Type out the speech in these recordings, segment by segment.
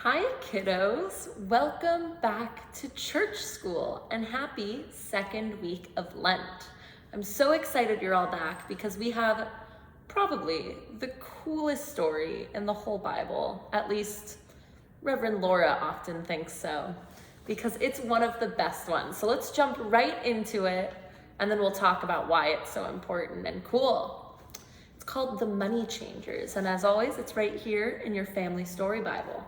Hi kiddos, welcome back to church school and happy second week of Lent. I'm so excited you're all back because we have probably the coolest story in the whole Bible. At least Reverend Laura often thinks so because it's one of the best ones. So let's jump right into it and then we'll talk about why it's so important and cool. It's called The Money Changers, and as always, it's right here in your family story Bible.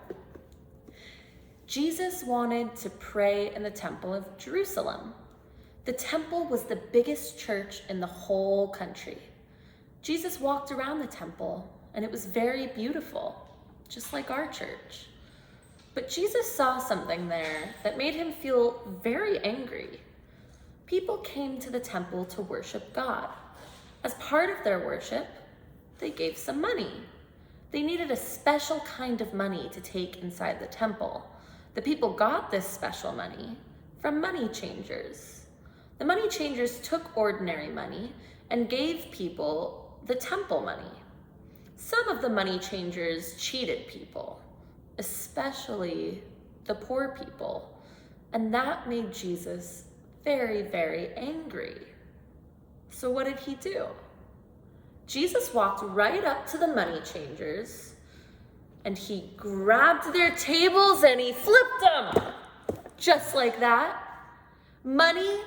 Jesus wanted to pray in the Temple of Jerusalem. The temple was the biggest church in the whole country. Jesus walked around the temple, and it was very beautiful, just like our church. But Jesus saw something there that made him feel very angry. People came to the temple to worship God. As part of their worship, they gave some money. They needed a special kind of money to take inside the temple. The people got this special money from money changers. The money changers took ordinary money and gave people the temple money. Some of the money changers cheated people, especially the poor people, and that made Jesus very, very angry. So what did he do? Jesus walked right up to the money changers and he grabbed their tables and he flipped them. Just like that. Money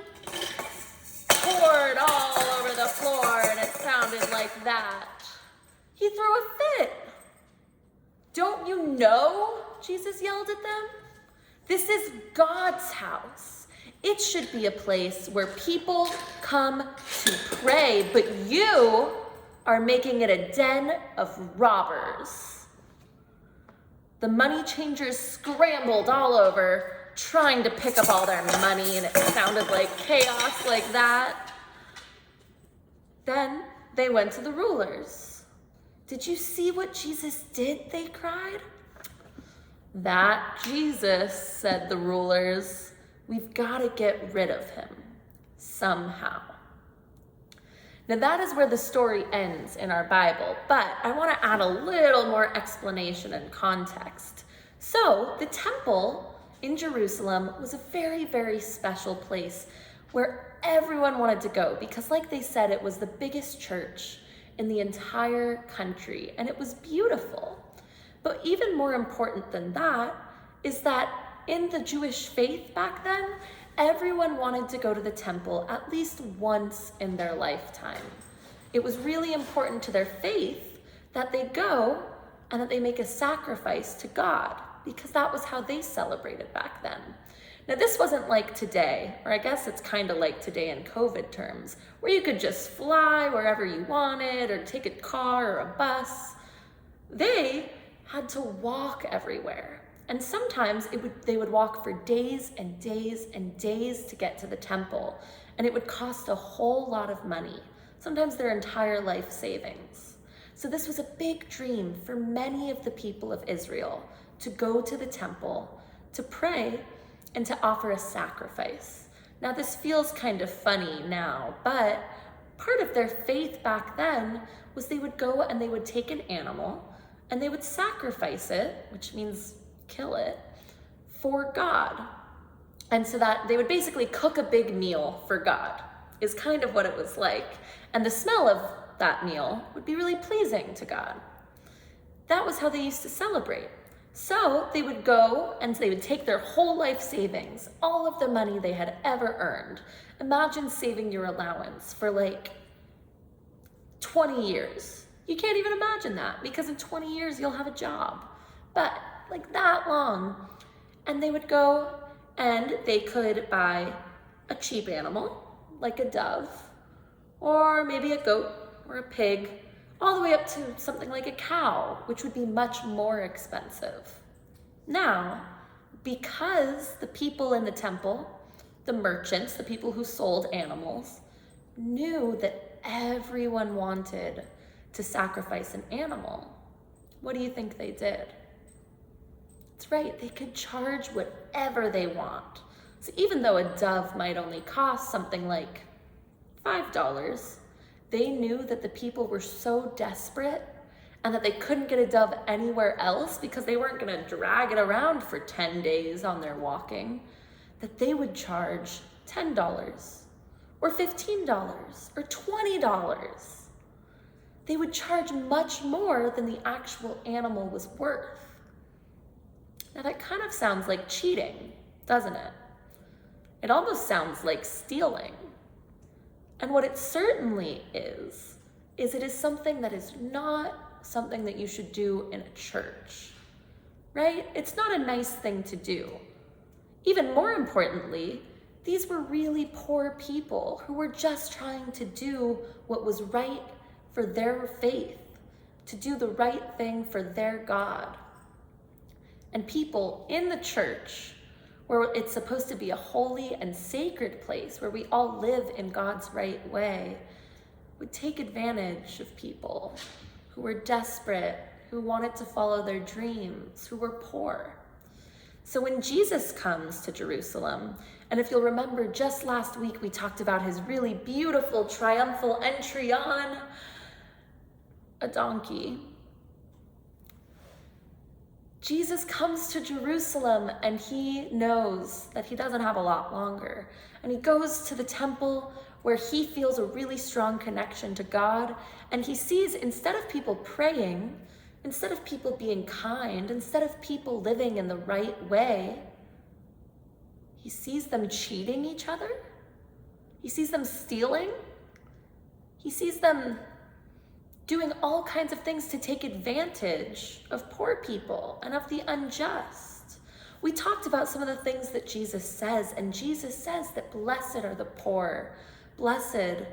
poured all over the floor and it sounded like that. He threw a fit. Don't you know? Jesus yelled at them. This is God's house. It should be a place where people come to pray, but you are making it a den of robbers. The money changers scrambled all over, trying to pick up all their money, and it sounded like chaos like that. Then they went to the rulers. Did you see what Jesus did? They cried. That Jesus, said the rulers. We've got to get rid of him somehow. Now that is where the story ends in our Bible, but I want to add a little more explanation and context. So the temple in Jerusalem was a very, very special place where everyone wanted to go because, like they said, it was the biggest church in the entire country and it was beautiful. But even more important than that is that in the Jewish faith back then, everyone wanted to go to the temple at least once in their lifetime. It was really important to their faith that they go and that they make a sacrifice to God because that was how they celebrated back then. Now this wasn't like today, or I guess it's kind of like today in COVID terms, where you could just fly wherever you wanted or take a car or a bus. They had to walk everywhere. And sometimes they would walk for days and days and days to get to the temple, and it would cost a whole lot of money, sometimes their entire life savings. So this was a big dream for many of the people of Israel to go to the temple, to pray, and to offer a sacrifice. Now this feels kind of funny now, but part of their faith back then was they would go and they would take an animal and they would sacrifice it, which means kill it, for God. And so that they would basically cook a big meal for God is kind of what it was like. And the smell of that meal would be really pleasing to God. That was how they used to celebrate. So they would go and they would take their whole life savings, all of the money they had ever earned. Imagine saving your allowance for like 20 years. You can't even imagine that because in 20 years you'll have a job. But like that long. And they would go and they could buy a cheap animal, like a dove, or maybe a goat or a pig, all the way up to something like a cow, which would be much more expensive. Now, because the people in the temple, the merchants, the people who sold animals, knew that everyone wanted to sacrifice an animal, what do you think they did? That's right, they could charge whatever they want. So even though a dove might only cost something like $5, they knew that the people were so desperate and that they couldn't get a dove anywhere else because they weren't going to drag it around for 10 days on their walking, that they would charge $10 or $15 or $20. They would charge much more than the actual animal was worth. Now that kind of sounds like cheating, doesn't it? It almost sounds like stealing. And what it certainly is it is something that is not something that you should do in a church, right? It's not a nice thing to do. Even more importantly, these were really poor people who were just trying to do what was right for their faith, to do the right thing for their God. And people in the church, where it's supposed to be a holy and sacred place where we all live in God's right way, would take advantage of people who were desperate, who wanted to follow their dreams, who were poor. So when Jesus comes to Jerusalem, and if you'll remember, just last week we talked about his really beautiful triumphal entry on a donkey. Jesus comes to Jerusalem and he knows that he doesn't have a lot longer. And he goes to the temple where he feels a really strong connection to God. And he sees, instead of people praying, instead of people being kind, instead of people living in the right way, he sees them cheating each other. He sees them stealing. He sees them doing all kinds of things to take advantage of poor people and of the unjust. We talked about some of the things that Jesus says, and Jesus says that blessed are the poor, blessed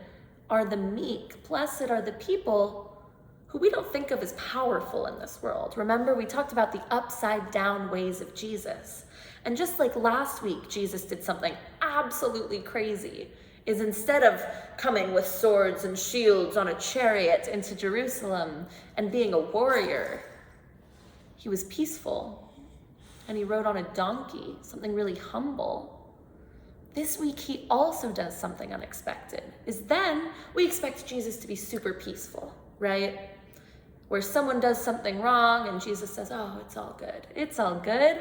are the meek, blessed are the people who we don't think of as powerful in this world. Remember, we talked about the upside down ways of Jesus. And just like last week, Jesus did something absolutely crazy, is instead of coming with swords and shields on a chariot into Jerusalem and being a warrior, he was peaceful and he rode on a donkey, something really humble. This week, he also does something unexpected, is then we expect Jesus to be super peaceful, right? Where someone does something wrong and Jesus says, oh, it's all good. It's all good.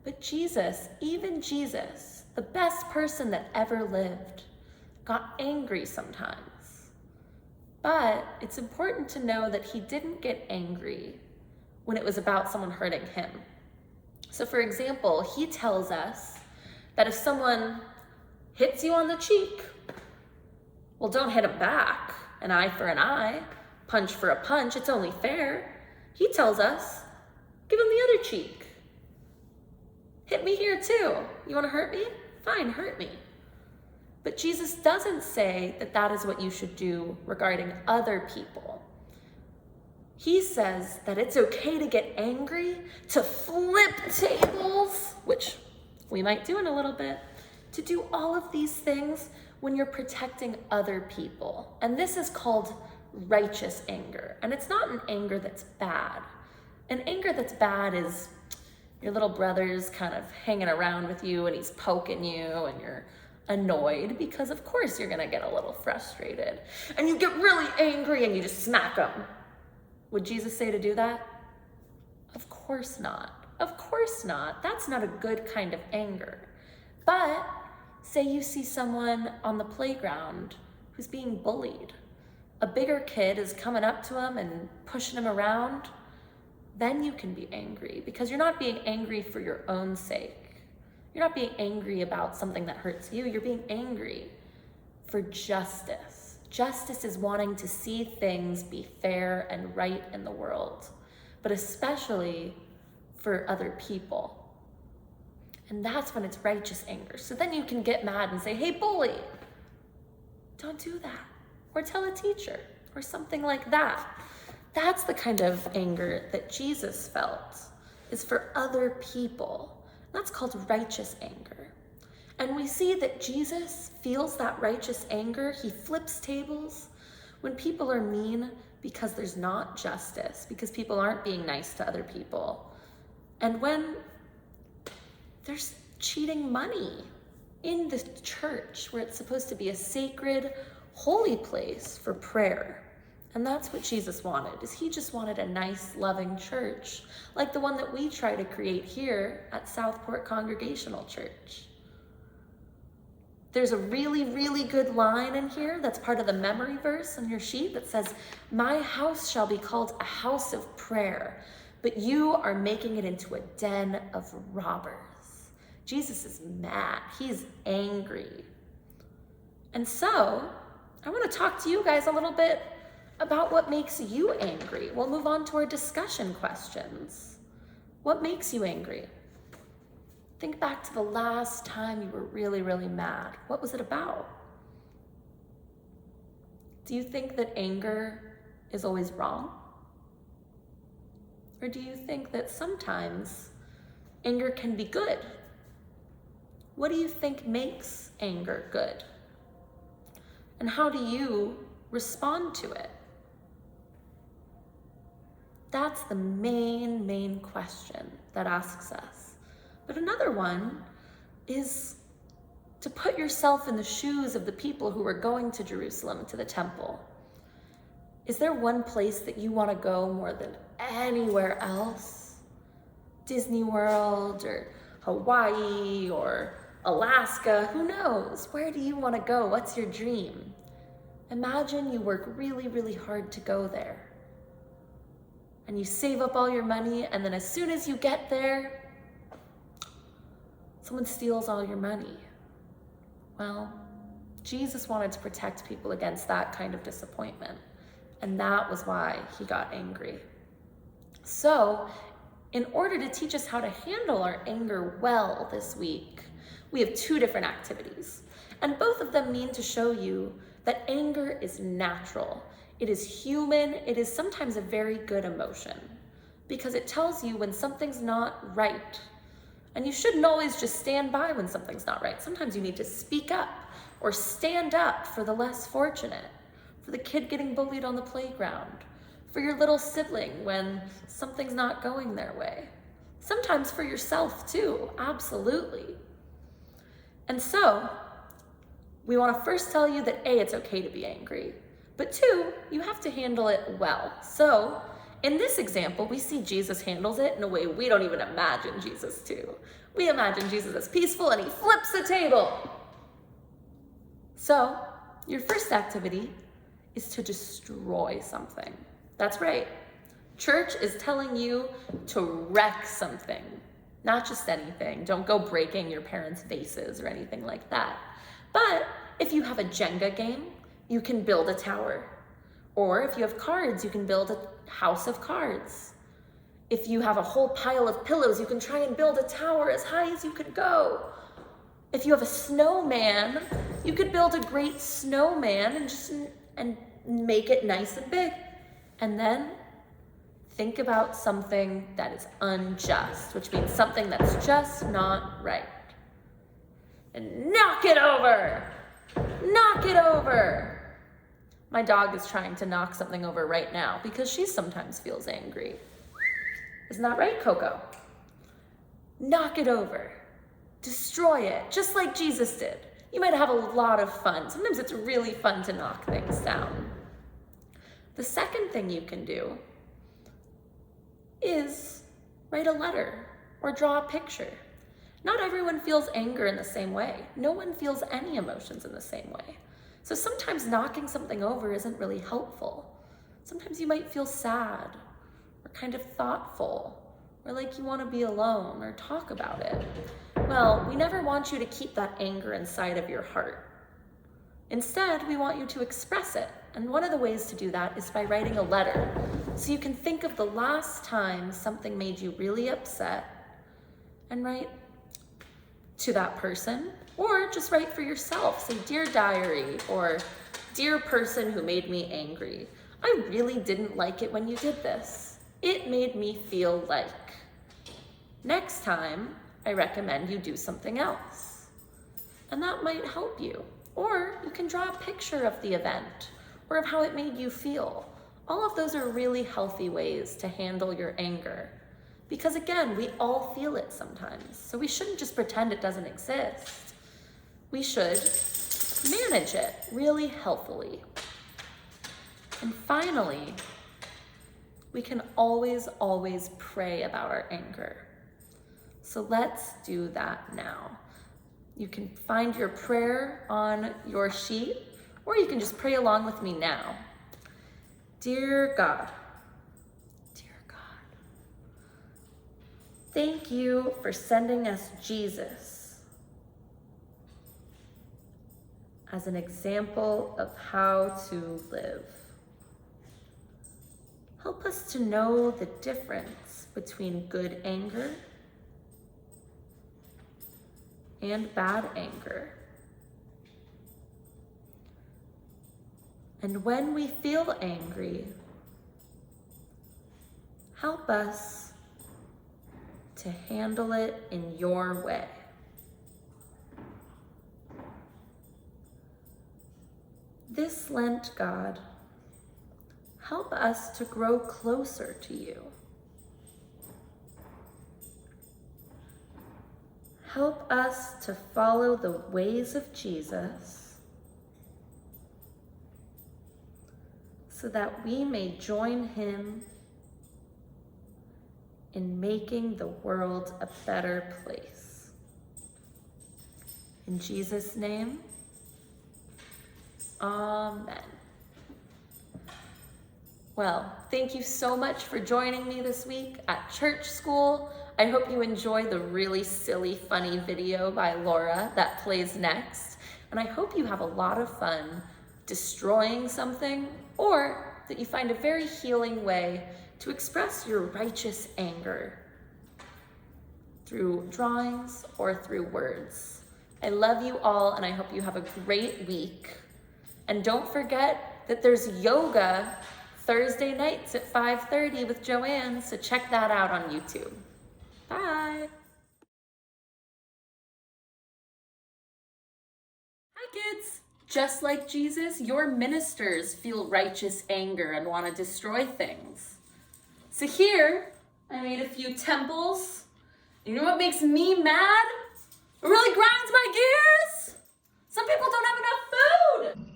But Jesus, even Jesus, the best person that ever lived, got angry sometimes. But it's important to know that he didn't get angry when it was about someone hurting him. So for example, he tells us that if someone hits you on the cheek, well, don't hit him back. An eye for an eye, punch for a punch, it's only fair. He tells us, give him the other cheek. Hit me here too. You want to hurt me? Fine, hurt me. But Jesus doesn't say that that is what you should do regarding other people. He says that it's okay to get angry, to flip tables, which we might do in a little bit, to do all of these things when you're protecting other people. And this is called righteous anger. And it's not an anger that's bad. An anger that's bad is your little brother's kind of hanging around with you and he's poking you and you're annoyed because of course you're gonna get a little frustrated and you get really angry and you just smack them. Would Jesus say to do that? Of course not. Of course not. That's not a good kind of anger. But say you see someone on the playground who's being bullied. A bigger kid is coming up to him and pushing him around. Then you can be angry because you're not being angry for your own sake. You're not being angry about something that hurts you. You're being angry for justice. Justice is wanting to see things be fair and right in the world, but especially for other people. And that's when it's righteous anger. So then you can get mad and say, hey, bully, don't do that. Or tell a teacher or something like that. That's the kind of anger that Jesus felt, is for other people. That's called righteous anger. And we see that Jesus feels that righteous anger. He flips tables when people are mean because there's not justice, because people aren't being nice to other people. And when there's cheating money in the church where it's supposed to be a sacred, holy place for prayer And that's what Jesus wanted, is he just wanted a nice, loving church, like the one that we try to create here at Southport Congregational Church. There's a really, really good line in here that's part of the memory verse on your sheet that says, "My house shall be called a house of prayer, but you are making it into a den of robbers." Jesus is mad. He's angry. And so I want to talk to you guys a little bit about what makes you angry. We'll move on to our discussion questions. What makes you angry? Think back to the last time you were really, really mad. What was it about? Do you think that anger is always wrong? Or do you think that sometimes anger can be good? What do you think makes anger good? And how do you respond to it? That's the main question that asks us. But another one is to put yourself in the shoes of the people who are going to Jerusalem, to the temple. Is there one place that you want to go more than anywhere else? Disney World or Hawaii or Alaska, who knows? Where do you want to go? What's your dream? Imagine you work really, really hard to go there. And you save up all your money, and then as soon as you get there, someone steals all your money. Well, Jesus wanted to protect people against that kind of disappointment, and that was why he got angry. So, in order to teach us how to handle our anger well this week, we have 2 different activities, and both of them mean to show you that anger is natural. It is human. It is sometimes a very good emotion because it tells you when something's not right. And you shouldn't always just stand by when something's not right. Sometimes you need to speak up or stand up for the less fortunate, for the kid getting bullied on the playground, for your little sibling when something's not going their way. Sometimes for yourself too, absolutely. And so, we want to first tell you that A, it's okay to be angry, but 2, you have to handle it well. So, in this example, we see Jesus handles it in a way we don't even imagine Jesus to. We imagine Jesus as peaceful and he flips the table. So, your first activity is to destroy something. That's right. Church is telling you to wreck something, not just anything. Don't go breaking your parents' vases or anything like that. But if you have a Jenga game, you can build a tower. Or if you have cards, you can build a house of cards. If you have a whole pile of pillows, you can try and build a tower as high as you could go. If you have a snowman, you could build a great snowman and make it nice and big. And then think about something that is unjust, which means something that's just not right. And knock it over! Knock it over! My dog is trying to knock something over right now because she sometimes feels angry. Isn't that right, Coco? Knock it over. Destroy it, just like Jesus did. You might have a lot of fun. Sometimes it's really fun to knock things down. The second thing you can do is write a letter or draw a picture. Not everyone feels anger in the same way. No one feels any emotions in the same way. So sometimes knocking something over isn't really helpful. Sometimes you might feel sad or kind of thoughtful or like you want to be alone or talk about it. Well, we never want you to keep that anger inside of your heart. Instead, we want you to express it. And one of the ways to do that is by writing a letter. So you can think of the last time something made you really upset and write to that person, or just write for yourself. Say, "Dear diary," or "Dear person who made me angry, I really didn't like it when you did this. It made me feel like. Next time, I recommend you do something else." And that might help you. Or you can draw a picture of the event or of how it made you feel. All of those are really healthy ways to handle your anger. Because again, we all feel it sometimes. So we shouldn't just pretend it doesn't exist. We should manage it really healthily. And finally, we can always pray about our anger. So let's do that now. You can find your prayer on your sheet, or you can just pray along with me now. Dear God, thank you for sending us Jesus as an example of how to live. Help us to know the difference between good anger and bad anger. And when we feel angry, help us to handle it in your way. This Lent, God, help us to grow closer to you. Help us to follow the ways of Jesus so that we may join him in making the world a better place. In Jesus' name, amen. Well, thank you so much for joining me this week at church school. I hope you enjoy the really silly, funny video by Laura that plays next. And I hope you have a lot of fun destroying something, or that you find a very healing way to express your righteous anger through drawings or through words. I love you all, and I hope you have a great week. And don't forget that there's yoga Thursday nights at 5:30 with Joanne, so check that out on YouTube. Bye. Hi kids. Just like Jesus, your ministers feel righteous anger and want to destroy things. So here, I made a few temples. You know what makes me mad? It really grinds my gears. Some people don't have enough food.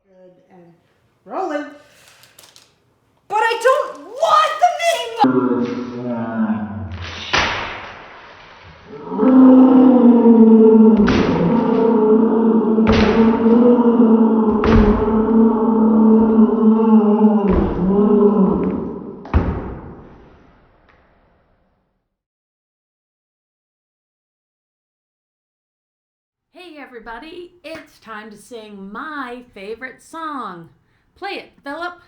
Good and rolling. But I don't want the name. Hey everybody, it's time to sing my favorite song. Play it, Philip.